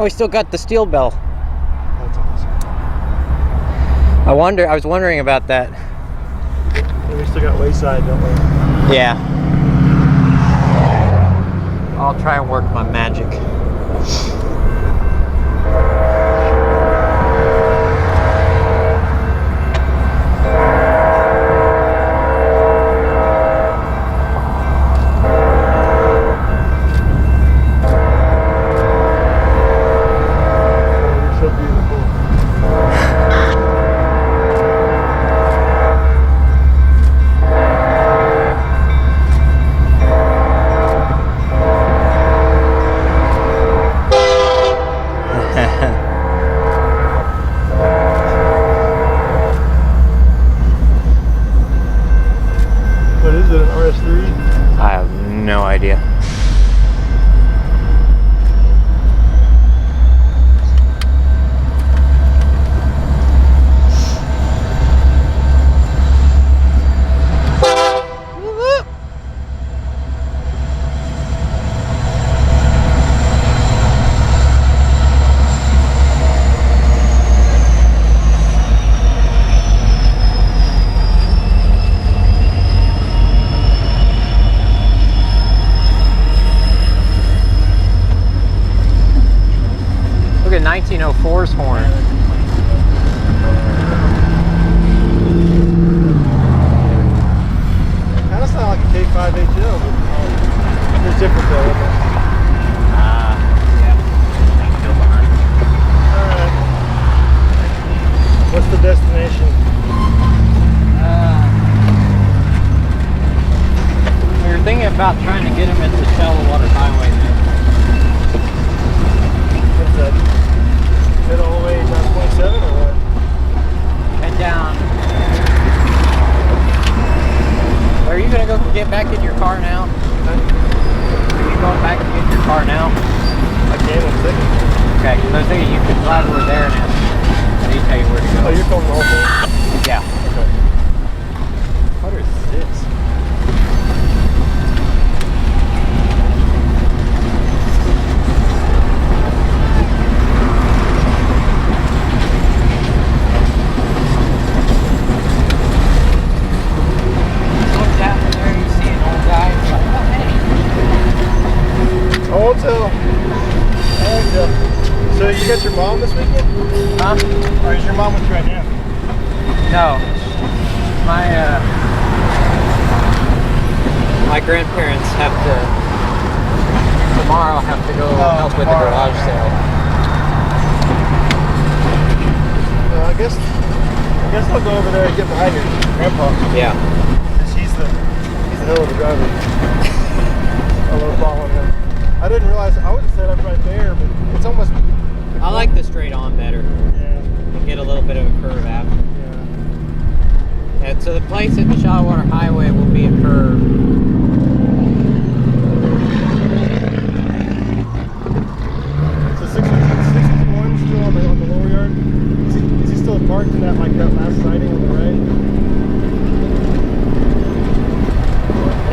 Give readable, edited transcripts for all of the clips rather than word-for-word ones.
Oh, we still got the steel bell. That's awesome. I was wondering about that. And we still got Wayside, don't we? Yeah. I'll try and work my magic. You're so beautiful. What is it, an RS3? I have no idea. Look at 1904's horn. Kind of sound like a K5 HL, but it's different though, isn't it? Yeah. Still behind. Alright. What's the destination? We were thinking about trying to get him at the Shallow-Water Highway there. What's that? Head all the way down 27 or what? Head down. Are you gonna go get back in your car now? Are you going back and get your car now? I can in a second. Okay, because I was thinking you could drive over there and they tell you where to go. Oh, you're filming the whole thing? Yeah. Okay. What is this? What's happening there? You see an old guy? It's like, oh, hey. I won't tell. I won't tell. So you got your mom this weekend? Huh? Or is your mom with you right now? No. My grandparents have to, tomorrow have to go help with the tomorrow. garage sale. I guess I'll go over there and get behind your grandpa. Yeah. Because he's the hell of a driver. I love following him. I didn't realize, I would have said I'm right there, but it's almost... I like the straight on better. Yeah. Get a little bit of a curve out. Yeah. And so the place at the Shallow-Water Highway will be a curve. So 61 still on the lower yard? Is he still parked in that last siding on the right?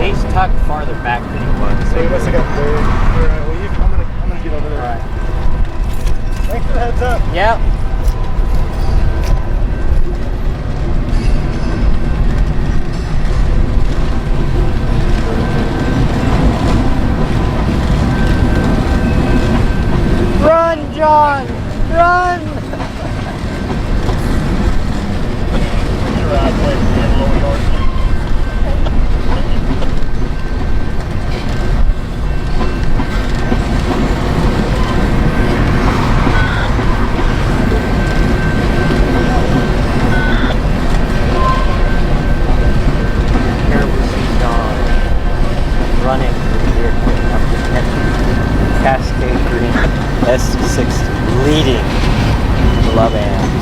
He's tucked farther back than he was. So he must have got buried. Alright, well I'm gonna get over there. Alright. Thanks for the heads up. Yep. Run, John! Run! You're right, wait, we have lower yard. Here we see John running through the airport after catching Cascade Green S60 leading the Love Ams.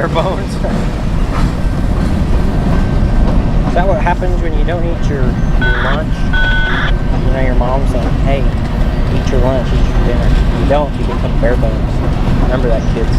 bare bones. Is that what happens when you don't eat your lunch? You know, your mom's like, hey, eat your lunch, eat your dinner. You don't, you become bare bones. Remember that, kids.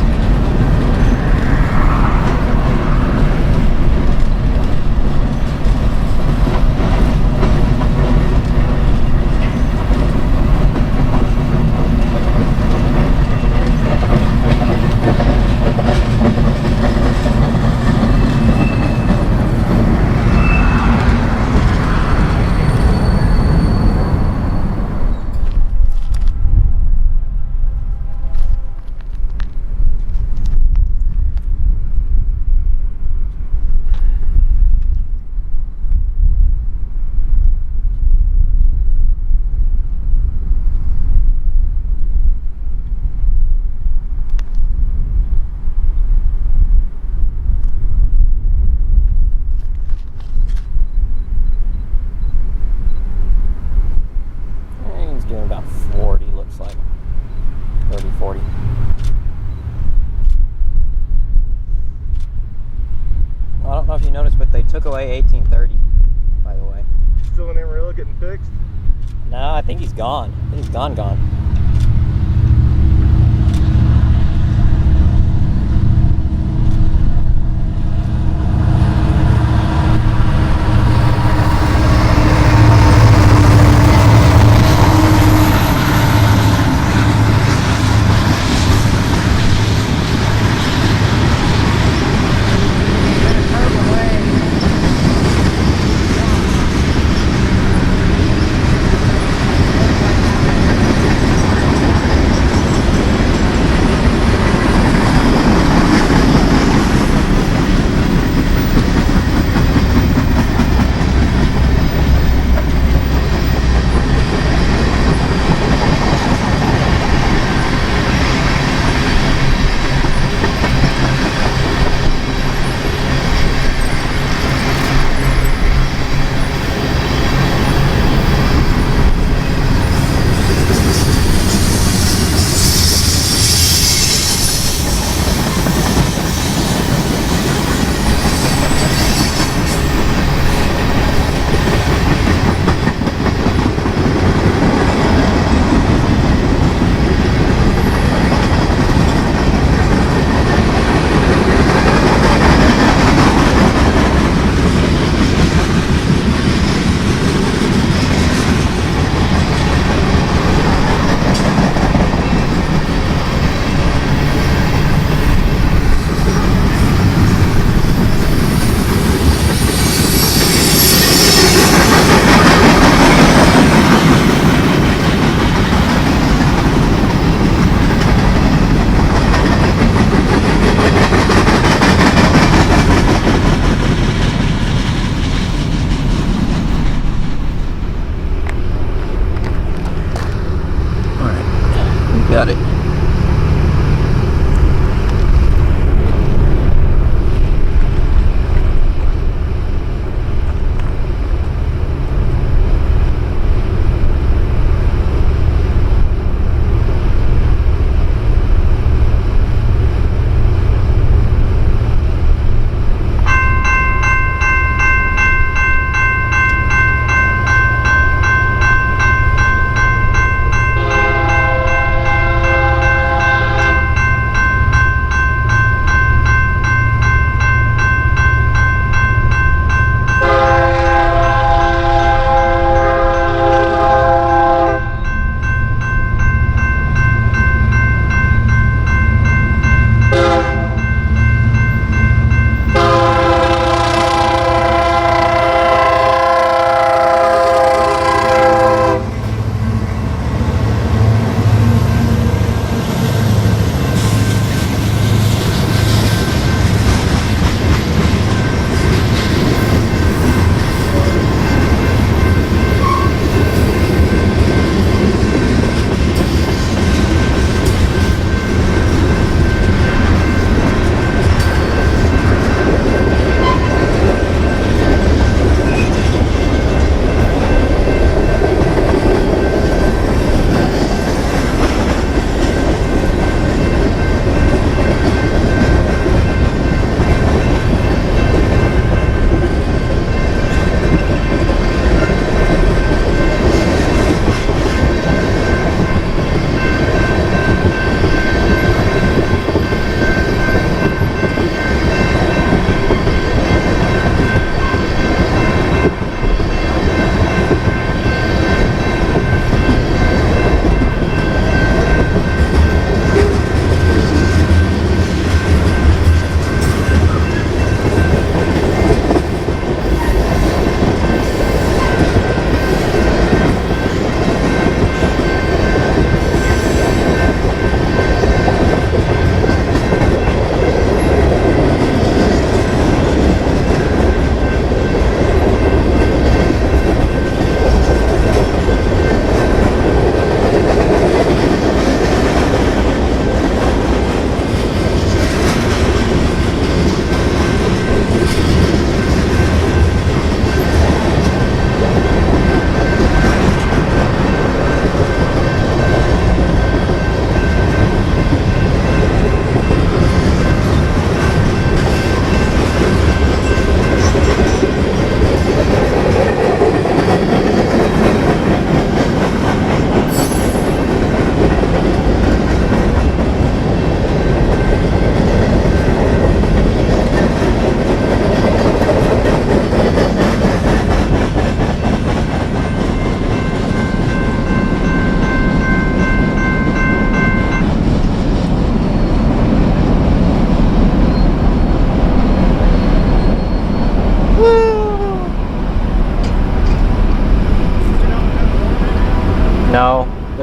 Doing about 40, looks like 30, 40. Well, I don't know if you noticed, but they took away 1830, by the way. Still in Amarillo getting fixed? No, I think he's gone. I think he's gone.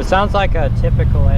Sounds like a typical